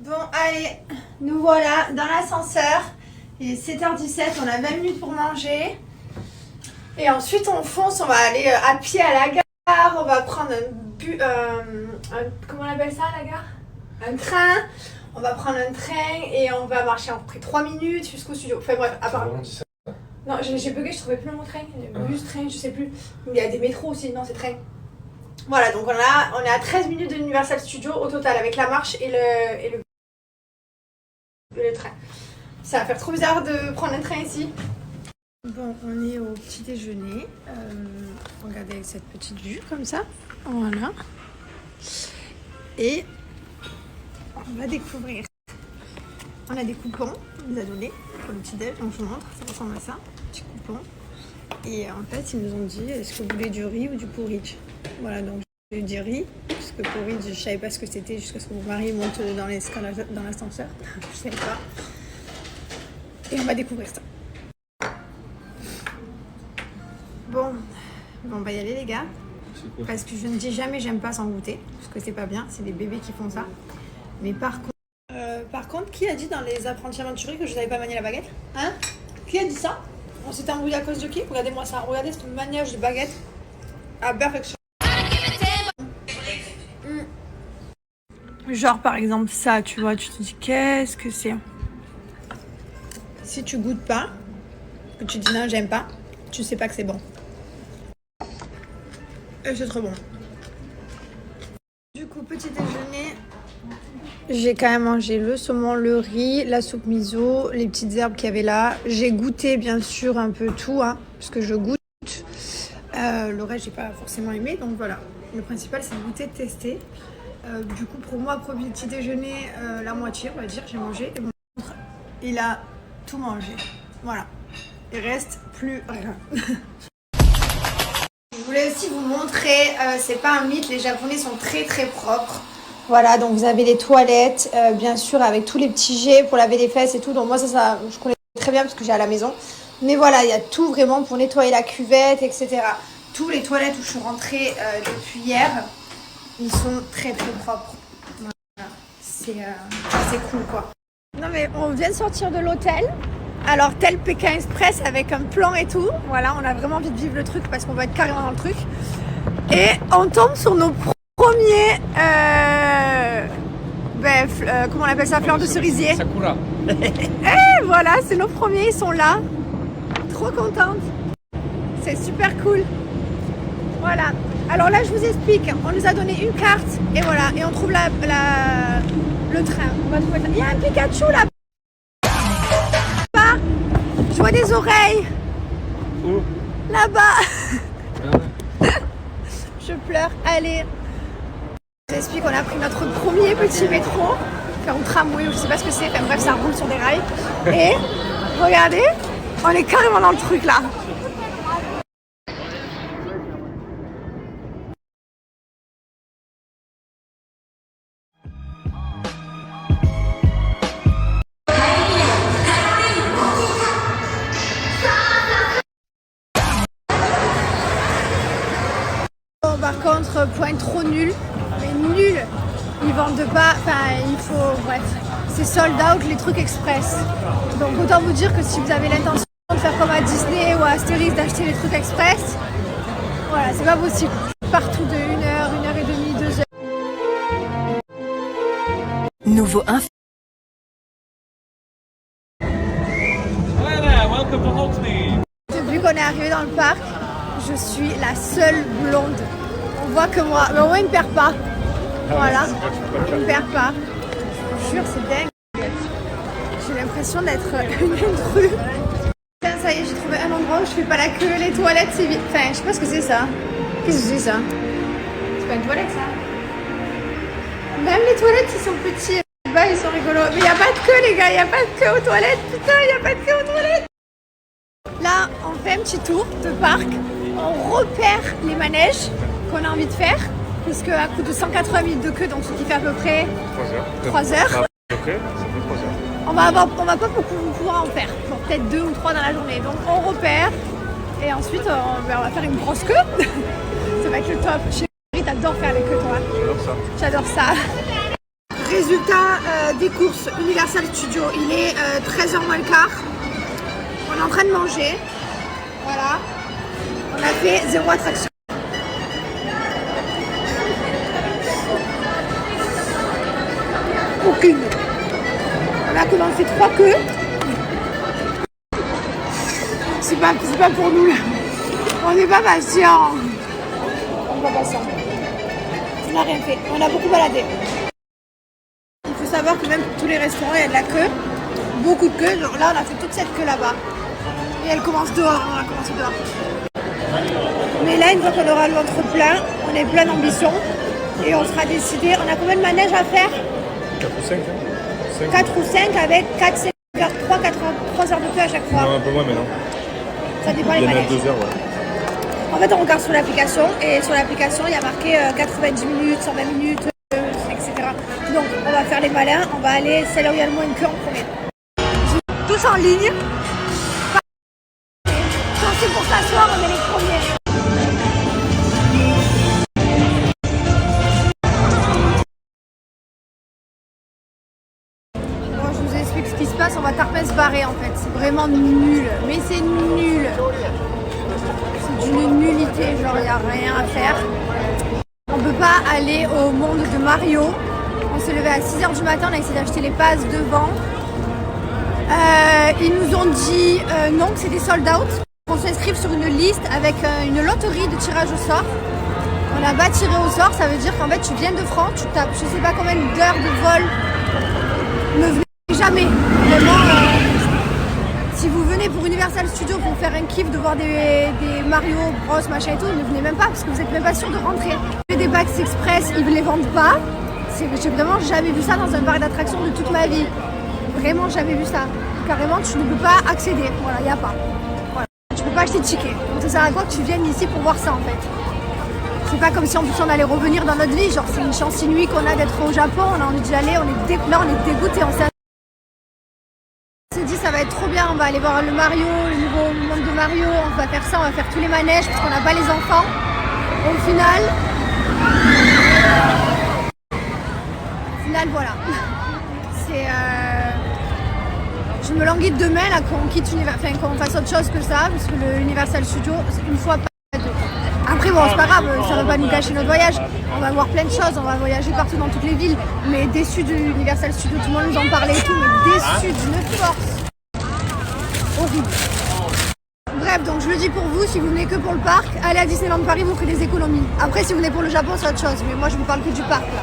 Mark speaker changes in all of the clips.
Speaker 1: Bon, allez, nous voilà dans l'ascenseur. Il est 7h17, on a 20 minutes pour manger. Et ensuite, on fonce, on va aller à pied à la gare. On va prendre comment on appelle ça, la gare? Un train. On va prendre un train et on va marcher à peu près 3 minutes jusqu'au studio. Enfin bref, à part... Non, j'ai bugué, je trouvais plus le mot train. Bus, train, je sais plus. Il y a des métros aussi, non, c'est train. Voilà, donc on est à 13 minutes de l'Universal Studios au total, avec la marche et le train. Ça va faire trop bizarre de prendre un train ici. Bon, on est au petit déjeuner. Regardez avec cette petite vue comme ça. Voilà. Et on va découvrir. On a des coupons, on nous a donné pour le petit déj, donc je vous montre, ça ressemble à ça, petit coupon. Et en fait, ils nous ont dit, est-ce que vous voulez du riz ou du porridge? Voilà, donc j'ai dit riz, parce que porridge, je savais pas ce que c'était jusqu'à ce que mon mari monte dans l'ascenseur. Je savais pas. Et on va découvrir ça. Bon, on va y aller les gars. Parce que je ne dis jamais j'aime pas sans goûter, parce que c'est pas bien, c'est des bébés qui font ça. Mais par contre, qui a dit dans les apprentis aventuriers que je savais pas manier la baguette? Hein? Qui a dit ça? On s'était embrouillé à cause de qui? Regardez-moi ça, regardez ce maniage de baguette à perfection. Genre par exemple ça, tu vois, tu te dis qu'est-ce que c'est? Si tu goûtes pas, que tu dis non j'aime pas, tu sais pas que c'est bon. Et c'est trop bon. Du coup, petit déjeuner, j'ai quand même mangé le saumon, le riz, la soupe miso, les petites herbes qu'il y avait là. J'ai goûté bien sûr un peu tout, hein, parce que je goûte. Le reste, j'ai pas forcément aimé, donc voilà. Le principal, c'est de goûter, de tester. Du coup, pour moi, pour le petit déjeuner, la moitié, on va dire, j'ai mangé. Et mon ventre, il a tout mangé. Voilà. Il reste plus rien. Je voulais aussi vous montrer, c'est pas un mythe, les Japonais sont très très propres. Voilà, donc vous avez les toilettes, bien sûr, avec tous les petits jets pour laver les fesses et tout. Donc moi, ça je connais très bien parce que j'ai à la maison. Mais voilà, il y a tout vraiment pour nettoyer la cuvette, etc. Tous les toilettes où je suis rentrée depuis hier, ils sont très très propres. Voilà, c'est cool quoi. Non mais on vient de sortir de l'hôtel. Alors tel Pékin Express avec un plan et tout. Voilà, on a vraiment envie de vivre le truc parce qu'on va être carrément dans le truc. Et on tombe sur nos premiers... comment on appelle ça? Fleurs de cerisier. Sakura. Et voilà, c'est nos premiers, ils sont là. Trop contente. C'est super cool. Voilà. Alors là, je vous explique. On nous a donné une carte et voilà. Et on trouve le train. On va trouver... Il y a un Pikachu là. Je vois des oreilles. Où? Là-bas. Je pleure. Allez. Je vous explique qu'on a pris notre premier petit métro. Enfin, un tramway, ou je sais pas ce que c'est. Enfin, bref, ça roule sur des rails. Et regardez, on est carrément dans le truc là. Par contre, point trop nul, mais nul. Ils vendent pas, enfin il faut, bref, c'est sold out les trucs express. Donc autant vous dire que si vous avez l'intention de faire comme à Disney ou à Astérix d'acheter les trucs express, voilà, c'est pas possible. Partout de 1 heure, 1 heure et demie, 2 heures.
Speaker 2: Nouveau info.
Speaker 1: Depuis qu'on est arrivé dans le parc, je suis la seule blonde. On voit que moi, mais au moins il ne perd pas. Voilà, il ne perd pas. Je vous jure, c'est dingue. J'ai l'impression d'être une intrue. Putain, ça y est, j'ai trouvé un endroit où je fais pas la queue. Les toilettes, c'est vite. Enfin, je sais pas ce que c'est ça. Qu'est-ce que c'est ça? C'est pas une toilette ça. Même les toilettes, ils sont petits. Bah, ils sont rigolos. Mais il n'y a pas de queue, les gars. Il n'y a pas de queue aux toilettes. Putain, il n'y a pas de queue aux toilettes. Là, on fait un petit tour de parc. On repère les manèges qu'on a envie de faire, puisque à coup de 180 minutes de queue, donc ce qui fait à peu près 3 heures. On va pas beaucoup pouvoir en faire, peut-être 2 ou 3 dans la journée. Donc on repère et ensuite on va faire une grosse queue. Ça va être le top. Chérie, t'adores faire les queues toi.
Speaker 3: J'adore ça.
Speaker 1: J'adore ça. Résultat des courses Universal Studios, il est 13h moins le quart. On est en train de manger. Voilà. On a fait 0 attraction. Aucune. On a commencé 3 queues. C'est pas pour nous là. On n'est pas patient. On n'est pas patient. On n'a rien fait. On a beaucoup baladé. Il faut savoir que même pour tous les restaurants, il y a de la queue. Beaucoup de queue. Genre là, on a fait toute cette queue là-bas. Et elle commence dehors. On a commencé dehors. Mais là, une fois qu'on aura le ventre plein, on est plein d'ambition. Et on sera décidé. On a combien de manèges à faire?
Speaker 3: 4 ou 5, hein
Speaker 1: 4 ou 5 avec 4, 5 heures, 3 heures de queue à chaque fois.
Speaker 3: Non, un peu moins mais non.
Speaker 1: Ça dépend les
Speaker 3: Il y en a
Speaker 1: manèges.
Speaker 3: 2 heures, ouais.
Speaker 1: En fait, on regarde sur l'application et sur l'application, il y a marqué 90 minutes, 120 minutes, etc. Donc, on va faire les malins, on va aller celle où il y a le moins de queue en premier. Tous en ligne. Quand c'est pour s'asseoir, on est les premiers. Bon, je vous explique ce qui se passe, on va tarpin se barrer en fait. C'est vraiment nul, mais c'est nul. D'une nullité, genre il n'y a rien à faire. On peut pas aller au monde de Mario. On s'est levé à 6h du matin, on a essayé d'acheter les passes devant. Ils nous ont dit non, que c'était sold out. On s'inscrive sur une liste avec une loterie de tirage au sort. On n'a pas tiré au sort, ça veut dire qu'en fait tu viens de France, tu tapes je sais pas combien d'heures de vol. Ne venez jamais. Vraiment, si vous venez pour Universal Studios pour faire un kiff de voir des Mario Bros machin et tout, ne venez même pas parce que vous n'êtes même pas sûr de rentrer. Des Bax Express, ils ne les vendent pas. J'ai vraiment jamais vu ça dans un parc d'attractions de toute ma vie. Vraiment jamais vu ça. Carrément, tu ne peux pas accéder. Voilà, il n'y a pas. Voilà. Tu peux pas acheter de ticket. Donc ça sert à quoi que tu viennes ici pour voir ça en fait? C'est pas comme si en plus on allait revenir dans notre vie. Genre c'est une chance inouïe qu'on a d'être au Japon. On a envie d'y aller. Là on est dégoûté. On s'est dit ça va être trop bien, on va aller voir le Mario, le nouveau monde de Mario, on va faire ça, on va faire tous les manèges parce qu'on n'a pas les enfants. Au final voilà. C'est je me languis demain là qu'on quitte qu'on fasse autre chose que ça, parce que le Universal Studio, c'est une fois pas deux. Après bon c'est pas grave, ça va pas nous gâcher notre voyage. On va voir plein de choses, on va voyager partout dans toutes les villes. Mais déçu du Universal Studio, tout le monde nous en parlait et tout, mais déçu d'une force. Horrible. Bref, donc je le dis pour vous, si vous venez que pour le parc, allez à Disneyland Paris, vous ferez des économies. Après, si vous venez pour le Japon, c'est autre chose, mais moi je vous parle que du parc là.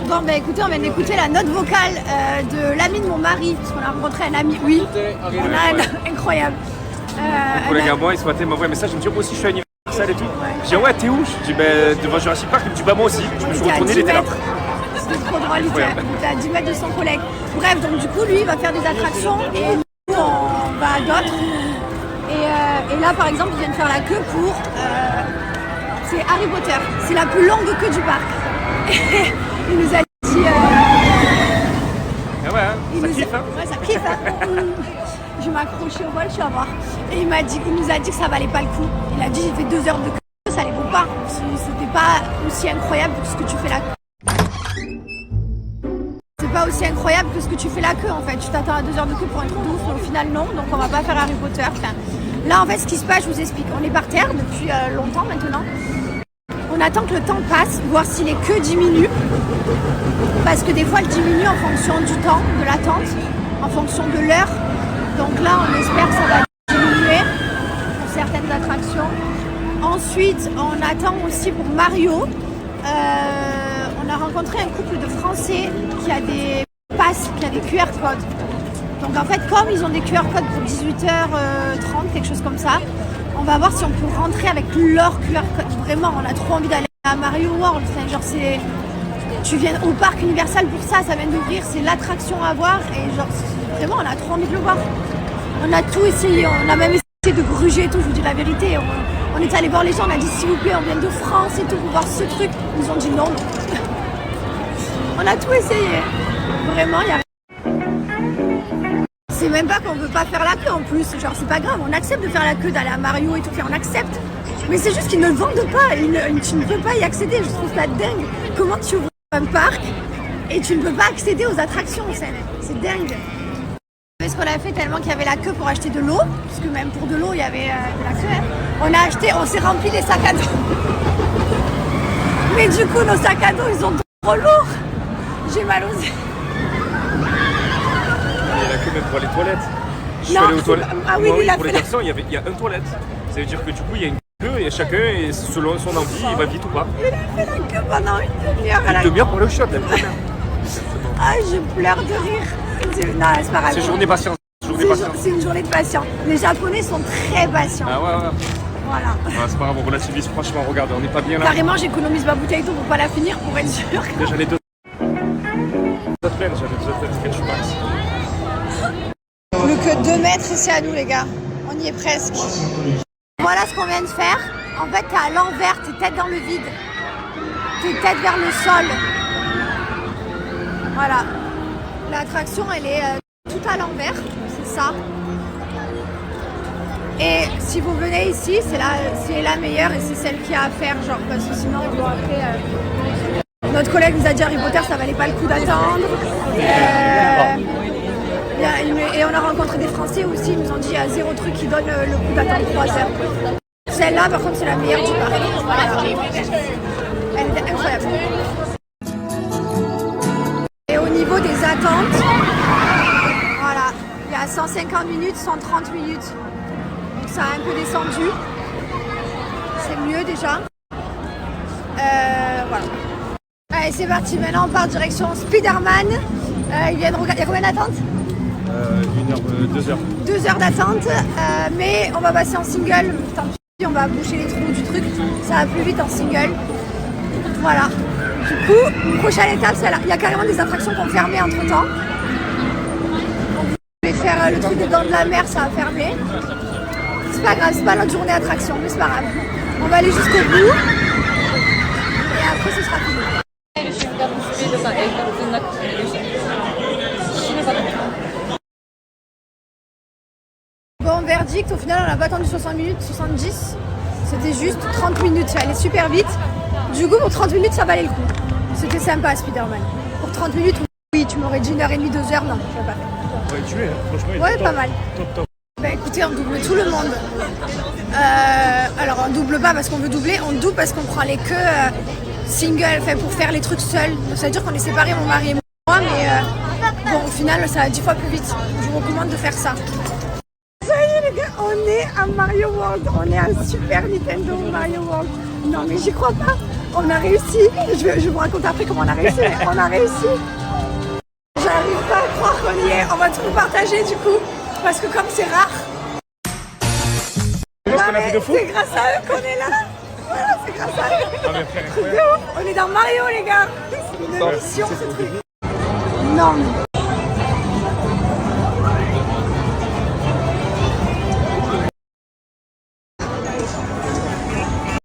Speaker 1: Bon bah écoutez, on vient d'écouter la note vocale de l'ami de mon mari, parce qu'on a rencontré un ami, oui, on a un incroyable.
Speaker 4: Un collègue à moi, il ce matin m'a envoyé un message, il me dit moi aussi je suis à Universal et tout. Je dis ouais t'es où? Je dis devant Jurassic Park, il me dit bah moi aussi. Je me suis retourné, il était là.
Speaker 1: C'était trop drôle, il était à 10 mètres de son collègue. Bref, donc du coup lui il va faire des attractions et nous on va à d'autres. Et là par exemple il vient de faire la queue pour c'est Harry Potter, c'est la plus longue queue du parc. Il nous a dit
Speaker 4: ah ouais, hein, ça kiffe hein.
Speaker 1: Ouais, ça kiffe hein. Je m'accrochais au vol, tu vas voir. Et il nous a dit que ça valait pas le coup. Il a dit j'ai fait 2 heures de queue, ça les vaut pas. C'était pas aussi incroyable que ce que tu fais la queue. C'est pas aussi incroyable que ce que tu fais la queue en fait. Tu t'attends à 2 heures de queue pour un truc de ouf, mais au final non. Donc on va pas faire Harry Potter. Enfin, là en fait ce qui se passe, je vous explique. On est par terre depuis longtemps maintenant. On attend que le temps passe, voir si les queues diminuent. Parce que des fois elles diminuent en fonction du temps, de l'attente, en fonction de l'heure. Donc là on espère que ça va diminuer pour certaines attractions. Ensuite on attend aussi pour Mario. On a rencontré un couple de Français qui a des passes, qui a des QR codes. Donc en fait comme ils ont des QR codes pour 18h30, quelque chose comme ça, on va voir si on peut rentrer avec leur QR code. Vraiment, on a trop envie d'aller à Mario World. Enfin, genre, tu viens au parc Universal pour ça, ça vient d'ouvrir, c'est l'attraction à voir. Et genre, vraiment, on a trop envie de le voir. On a tout essayé, on a même essayé de gruger et tout, je vous dis la vérité. On est allé voir les gens, on a dit s'il vous plaît, on vient de France et tout pour voir ce truc. Ils nous ont dit non. On a tout essayé. Vraiment, il y a... C'est même pas qu'on veut pas faire la queue en plus. Genre, c'est pas grave, on accepte de faire la queue, d'aller à Mario et tout, on accepte. Mais c'est juste qu'ils ne le vendent pas. Tu ne peux pas y accéder. Je trouve ça dingue. Comment tu ouvres un parc et tu ne peux pas accéder aux attractions, c'est dingue. Ce qu'on a fait tellement qu'il y avait la queue pour acheter de l'eau, parce que même pour de l'eau il y avait de la queue. On s'est rempli les sacs à dos. Mais du coup nos sacs à dos ils sont trop lourds. J'ai mal aux yeux.
Speaker 4: Il y a la queue même pour les toilettes. Je suis
Speaker 1: Non,
Speaker 4: allé aux toilettes.
Speaker 1: ah oui,
Speaker 4: Moi,
Speaker 1: il a
Speaker 4: pour
Speaker 1: fait
Speaker 4: les
Speaker 1: la-
Speaker 4: garçons, il y a une toilette. Ça veut dire que du coup il y a une queue et chacun, et selon son envie, il va vite ou pas.
Speaker 1: Il a fait la queue pendant une demi-heure à la
Speaker 4: Une demi-heure pour le shot, la première.
Speaker 1: Ah je pleure de rire. Non c'est pas grave.
Speaker 4: C'est journée patience.
Speaker 1: C'est une journée de patience. Les Japonais sont très patients.
Speaker 4: Ah ouais.
Speaker 1: Voilà.
Speaker 4: Ah, c'est pas grave, on relativise, franchement, regarde, on n'est pas bien là.
Speaker 1: Carrément j'économise ma bouteille d'eau pour pas la finir pour être sûr.
Speaker 4: Déjà les deux pleines, j'avais deux têtes, que tu passes.
Speaker 1: Plus que 2 mètres ici à nous les gars. On y est presque. Voilà ce qu'on vient de faire. En fait t'es à l'envers, t'es tête dans le vide. T'es tête vers le sol. Voilà. L'attraction elle est tout à l'envers, c'est ça. Et si vous venez ici, c'est la meilleure et c'est celle qu'il y a à faire, genre parce que sinon on doit après. Notre collègue nous a dit Harry Potter, ça valait pas le coup d'attendre. Et on a rencontré des Français aussi, ils nous ont dit il y a 0 truc qui donne le coup d'attendre 3 heures. Celle-là, par contre, c'est la meilleure du parc. Voilà. Elle est incroyable. Et au niveau des attentes, voilà, il y a 150 minutes, 130 minutes. Donc ça a un peu descendu. C'est mieux déjà. Voilà. Allez, c'est parti. Maintenant, on part direction Spider-Man. Il y a combien d'attentes
Speaker 4: 2 heures.
Speaker 1: 2 heures d'attente, mais on va passer en single. Tant pis, on va boucher les trous du truc. Ça va plus vite en single. Voilà. Du coup, prochaine étape, c'est là. Il y a carrément des attractions qui ont fermé entre temps. Je vais faire le truc des dents de la mer, ça a fermé. C'est pas grave, c'est pas notre journée attraction, mais c'est pas grave. On va aller jusqu'au bout. Et après, ce sera fini. Bon, verdict, au final, on n'a pas attendu 60 minutes, 70. C'était juste 30 minutes, ça allait super vite. Du coup, pour 30 minutes, ça valait le coup. C'était sympa, Spider-Man. Pour 30 minutes, oui, tu m'aurais dit 1h30, 2 heures, non, je l'ai pas fait.
Speaker 4: Ouais, tu es, hein. Franchement, il
Speaker 1: Ouais,
Speaker 4: est
Speaker 1: pas
Speaker 4: top.
Speaker 1: mal.
Speaker 4: Top.
Speaker 1: Bah écoutez, on double tout le monde. Alors on double pas parce qu'on veut doubler, on double parce qu'on prend les queues single, fait pour faire les trucs seuls. Donc ça veut dire qu'on est séparés, mon mari et moi, mais bon, au final, ça va 10 fois plus vite. Je vous recommande de faire ça. Ça y est les gars, on est à Mario World, on est à Super Nintendo Mario World. Non mais j'y crois pas, on a réussi. Je vous raconte après comment on a réussi, mais on a réussi. J'arrive pas à croire qu'on y est, on va tout partager du coup, parce que comme c'est rare. C'est grâce à eux qu'on est là. Voilà, c'est grâce à eux.
Speaker 4: Ah, mais frère,
Speaker 1: Truc de ouf. On est dans Mario les gars. C'est une mission ce truc. Non mais